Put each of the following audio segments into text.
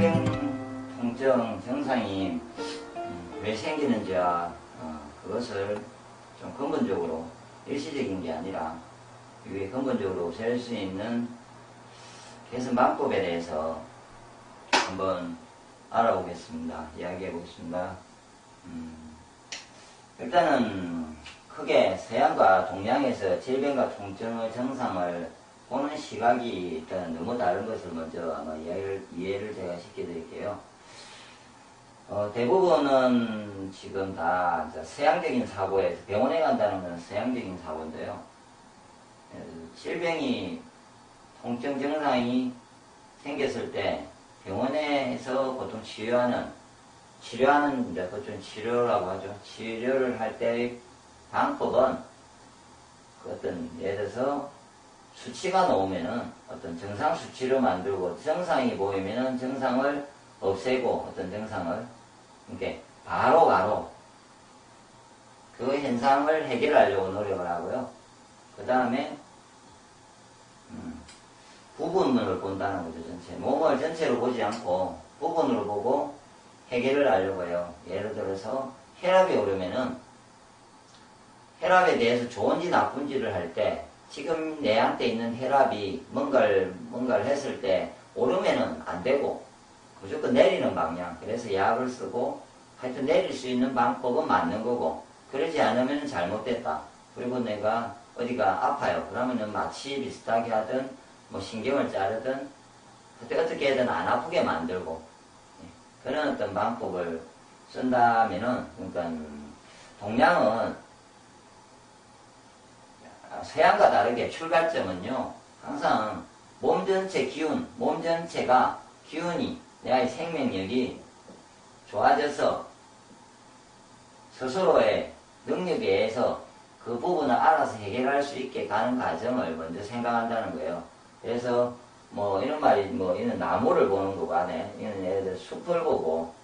질병 통증 증상이 왜 생기는지와 그것을 좀 근본적으로 일시적인 게 아니라 이게 근본적으로 될 수 있는 개선 방법에 대해서 한번 알아보겠습니다. 이야기해 보겠습니다. 일단은 크게 서양과 동양에서 질병과 통증의 증상을 보는 시각이 일단 너무 다른 것을 먼저 아마 이해를 제가 시켜드릴게요. 대부분은 지금 다 서양적인 사고에서 병원에 간다는 건 서양적인 사고인데요. 질병이 통증 증상이 생겼을 때 병원에서 보통 치료하는 보통 치료라고 하죠. 치료를 할 때의 방법은 어떤 예를 들어서 수치가 나오면은 어떤 증상 수치로 만들고 증상이 보이면은 증상을 없애고 어떤 증상을 이렇게 바로 그 현상을 해결하려고 노력을 하고요. 그 다음에 부분을 본다는 거죠. 전체 몸을 전체로 보지 않고 부분으로 보고 해결을 하려고 해요. 예를 들어서 혈압이 오르면은 혈압에 대해서 좋은지 나쁜지를 할 때 지금 내한테 있는 혈압이 뭔가를 했을 때 오르면은 안 되고 무조건 내리는 방향. 그래서 약을 쓰고 하여튼 내릴 수 있는 방법은 맞는 거고 그러지 않으면 잘못됐다. 그리고 내가 어디가 아파요. 그러면은 마취 비슷하게 하든 뭐 신경을 자르든 어떻게든 안 아프게 만들고 그런 어떤 방법을 쓴다면은 그러니까 동양은 서양과 다르게 출발점은요 항상 몸 전체 기운, 몸 전체가 기운이 내의 생명력이 좋아져서 스스로의 능력에 의해서 그 부분을 알아서 해결할 수 있게 가는 과정을 먼저 생각한다는 거예요. 그래서 뭐 이런 말이 뭐 이런 나무를 보는 거고 안에 이런 예를 들어 숲을 보고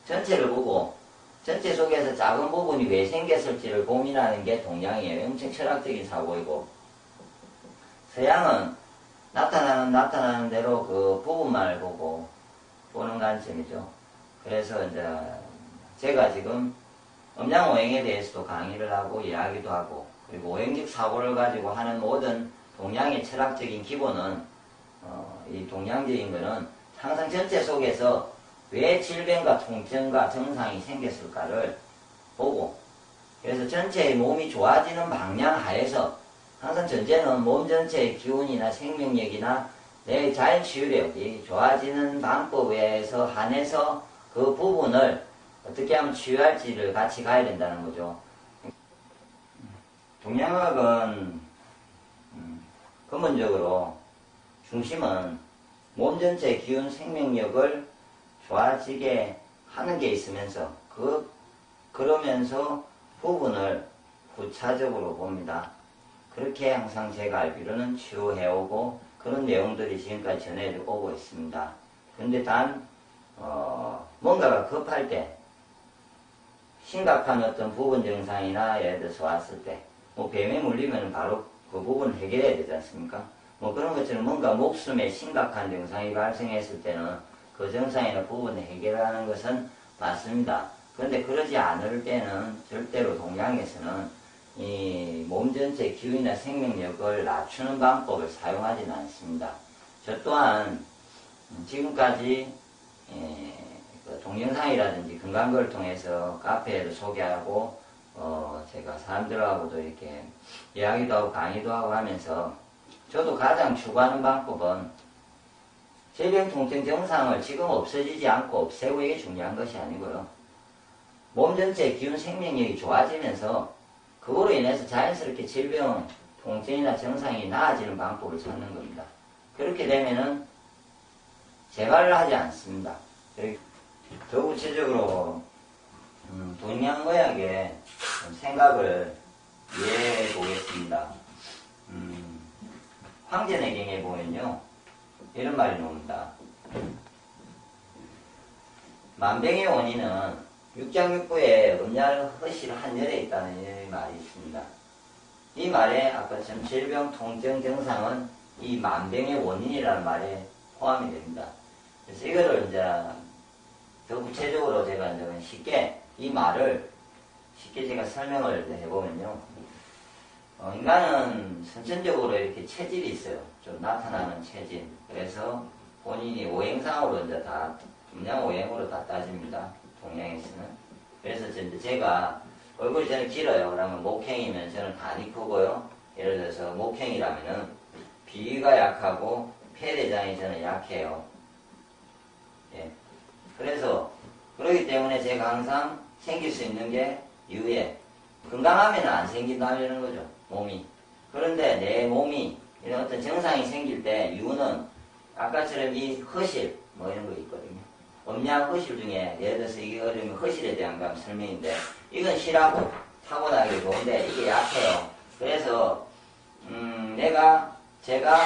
전체를 보고 전체 속에서 작은 부분이 왜 생겼을지를 고민하는 게 동양이에요. 엄청 철학적인 사고이고 서양은 나타나는 대로 그 부분만을 보고 보는 관점이죠. 그래서 이제 제가 지금 음양오행에 대해서도 강의를 하고 이야기도 하고 그리고 오행적 사고를 가지고 하는 모든 동양의 철학적인 기본은 이 동양적인 거는 항상 전체 속에서 왜 질병과 통증과 증상이 생겼을까를 보고 그래서 전체의 몸이 좋아지는 방향 하에서 항상 전제는 몸 전체의 기운이나 생명력이나 내 자연치유력이 좋아지는 방법에서 한해서 그 부분을 어떻게 하면 치유할지를 같이 가야 된다는 거죠. 동양학은 근본적으로 중심은 몸 전체의 기운 생명력을 좋아지게 하는 게 있으면서 그러면서 부분을 부차적으로 봅니다. 그렇게 항상 제가 알기로는 치료해오고 그런 내용들이 지금까지 전해오고 있습니다. 근데 뭔가가 급할 때 심각한 어떤 부분 증상이나 예를 들어서 왔을 때 뭐 뱀에 물리면 바로 그 부분을 해결해야 되지 않습니까? 뭐 그런 것처럼 뭔가 목숨에 심각한 증상이 발생했을 때는 그 증상이나 부분을 해결하는 것은 맞습니다. 그런데 그러지 않을 때는 절대로 동양에서는 이 몸 전체 기운이나 생명력을 낮추는 방법을 사용하지는 않습니다. 저 또한 지금까지 동영상이라든지 건강걸 통해서 카페에도 소개하고 제가 사람들하고도 이렇게 이야기도 하고 강의도 하고 하면서 저도 가장 추구하는 방법은 질병 통증 증상을 지금 없어지지 않고 없애고 이게 중요한 것이 아니고요. 몸 전체의 기운 생명력이 좋아지면서 그거로 인해서 자연스럽게 질병 통증이나 증상이 나아지는 방법을 찾는 겁니다. 그렇게 되면은 재발을 하지 않습니다. 더 구체적으로 동양의학의 생각을 이해해 보겠습니다. 황제내경에 보면요 이런 말이 나옵니다. 만병의 원인은 육장육부에 음양 허실 한열에 있다는 말이 있습니다. 이 말에 아까처럼 질병 통증 증상은 이 만병의 원인이라는 말에 포함이 됩니다. 그래서 이거를 이제 더 구체적으로 제가 이제 쉽게 이 말을 쉽게 제가 설명을 해보면요. 인간은 선천적으로 이렇게 체질이 있어요. 좀 나타나는 체질. 그래서 본인이 오행상으로 이제 다, 음양 오행으로 다 따집니다. 동양에서는. 그래서 제가 얼굴이 저는 길어요. 그러면 목행이면 저는 단이 크고요. 예를 들어서 목행이라면은 비위가 약하고 폐대장이 저는 약해요. 예. 그래서 그렇기 때문에 제가 항상 생길 수 있는 게 유해. 건강하면 안 생긴다는 거죠. 몸이. 그런데 내 몸이 이런 어떤 증상이 생길 때 유는 아까처럼 이 허실 뭐 이런 거 있거든요. 음양 허실 중에 예를 들어서 이게 어려우면 허실에 대한 감 설명인데 이건 실하고 타고나기 좋은데 이게 약해요. 그래서 제가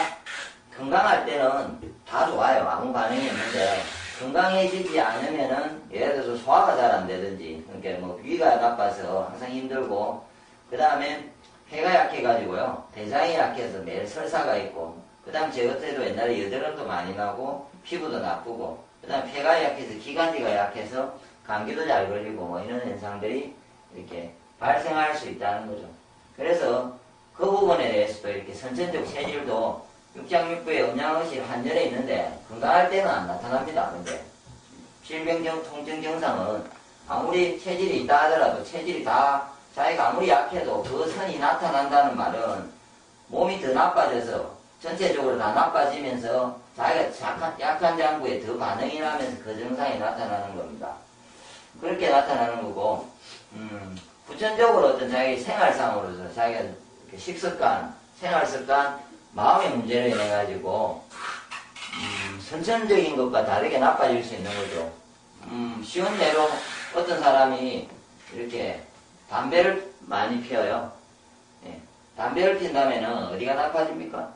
건강할 때는 다 좋아요. 아무 반응이 없는데 건강해지지 않으면은 예를 들어서 소화가 잘 안 되든지 그러니까 뭐 위가 나빠서 항상 힘들고 그 다음에 폐가 약해가지고요 대장이 약해서 매일 설사가 있고 그 다음 제 것들도 옛날에 여드름도 많이 나고 피부도 나쁘고 그 다음 폐가 약해서 기관지가 약해서 감기도 잘 걸리고 뭐 이런 현상들이 이렇게 발생할 수 있다는 거죠. 그래서 그 부분에 대해서도 이렇게 선천적 체질도 육장육부의 음양의식 한전에 있는데 건강할 때는 안 나타납니다. 근데 질병 통증 증상은 아무리 체질이 있다 하더라도 체질이 다 자기가 아무리 약해도 그 선이 나타난다는 말은 몸이 더 나빠져서 전체적으로 다 나빠지면서 자기가 약한 장부에 더 반응이 나면서 그 증상이 나타나는 겁니다. 그렇게 나타나는 거고 후천적으로 어떤 자기 생활상으로서 자기가 식습관, 생활습관, 마음의 문제로 인해 가지고 선천적인 것과 다르게 나빠질 수 있는 거죠. 쉬운 예로 어떤 사람이 이렇게 담배를 많이 피워요. 예. 담배를 핀다면은 어디가 나빠집니까?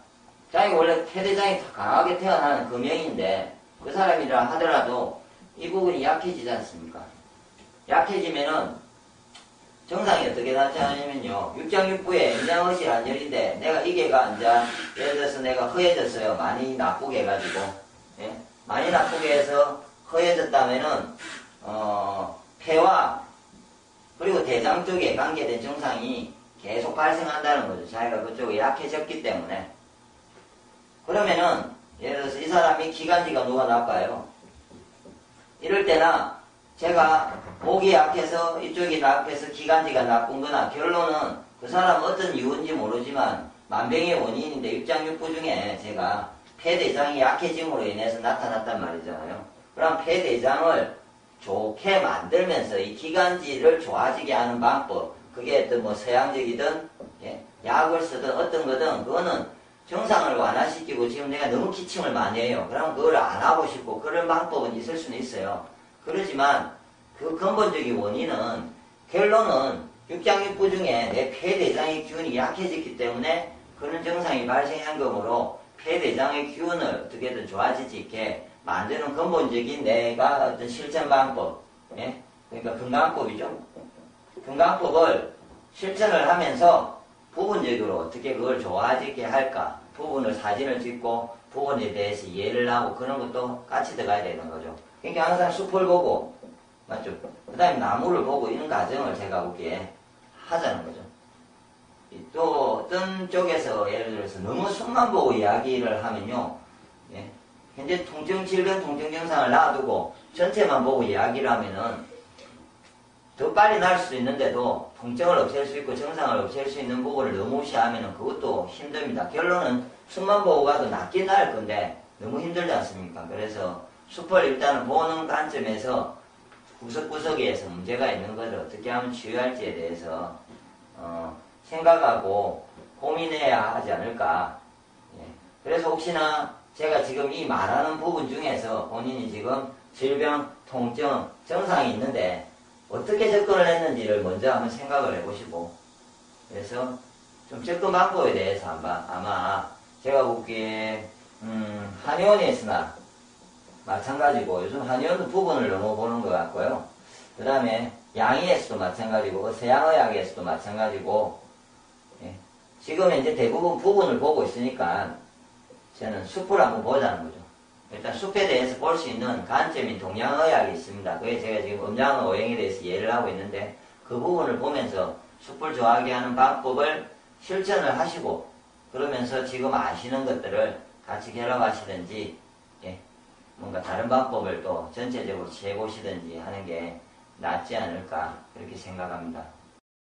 자기가 원래 폐대장이 강하게 태어나는 금형인데 그 사람이라 하더라도 이 부분이 약해지지 않습니까? 약해지면은 정상이 어떻게 나타나냐면요. 육장육부에 음양의식 한절인데 내가 이게가 이제 예를 들어서 내가 허해졌어요. 많이 나쁘게 해가지고 예? 많이 나쁘게 해서 허해졌다면은 폐와 그리고 대장 쪽에 관계된 증상이 계속 발생한다는 거죠. 자기가 그쪽이 약해졌기 때문에. 그러면은 예를 들어서 이 사람이 기관지가 누가 나빠요. 이럴 때나 제가 목이 약해서 이쪽이 약해서 기관지가 나쁜 거나 결론은 그 사람은 어떤 이유인지 모르지만 만병의 원인인데 육장육부 중에 제가 폐대장이 약해짐으로 인해서 나타났단 말이잖아요. 그럼 폐대장을 좋게 만들면서 이 기관지를 좋아지게 하는 방법 그게 어떤 뭐 서양적이든 예, 약을 쓰든 어떤 거든 그거는 증상을 완화시키고 지금 내가 너무 기침을 많이 해요. 그러면 그걸 안 하고 싶고 그런 방법은 있을 수는 있어요. 그렇지만 그 근본적인 원인은 결론은 육장육부 중에 내 폐대장의 기운이 약해졌기 때문에 그런 증상이 발생한 거므로 폐대장의 기운을 어떻게든 좋아지지 않게 만드는 근본적인 내가 어떤 실천 방법, 예? 그러니까 건강법이죠. 건강법을 실천을 하면서 부분적으로 어떻게 그걸 좋아지게 할까? 부분을 사진을 찍고 부분에 대해서 이해를 하고 그런 것도 같이 들어가야 되는 거죠. 그러니까 항상 숲을 보고 맞죠? 그 다음에 나무를 보고 이런 과정을 제가 보기에 하자는 거죠. 또 어떤 쪽에서 예를 들어서 너무 숲만 보고 이야기를 하면요. 예? 현재 질병 통증 증상을 놔두고 전체만 보고 이야기를 하면은 더 빨리 나을 수도 있는데도 통증을 없앨 수 있고 증상을 없앨 수 있는 부분을 너무 무시하면은 그것도 힘듭니다. 결론은 숲만 보고 가도 낫긴 나을 건데 너무 힘들지 않습니까? 그래서 숲을 일단은 보는 관점에서 구석구석에서 문제가 있는 것을 어떻게 하면 치유할지에 대해서 생각하고 고민해야 하지 않을까. 예. 그래서 혹시나 제가 지금 이 말하는 부분 중에서 본인이 지금 질병, 통증, 증상이 있는데 어떻게 접근을 했는지를 먼저 한번 생각을 해보시고 그래서 좀 접근 방법에 대해서 한번 아마 제가 보기에 한의원에서나 마찬가지고 요즘 한의원도 부분을 너무 보는 것 같고요. 그 다음에 양의에서도 마찬가지고 서양의학에서도 마찬가지고 예. 지금 이제 대부분 부분을 보고 있으니까 저는 숲을 한번 보자는 거죠. 일단 숲에 대해서 볼 수 있는 관점인 동양의학이 있습니다. 그게 제가 지금 음양의 오행에 대해서 예를 하고 있는데 그 부분을 보면서 숲을 좋아하게 하는 방법을 실천을 하시고 그러면서 지금 아시는 것들을 같이 결합하시든지 뭔가 다른 방법을 또 전체적으로 재보시든지 하는 게 낫지 않을까 그렇게 생각합니다.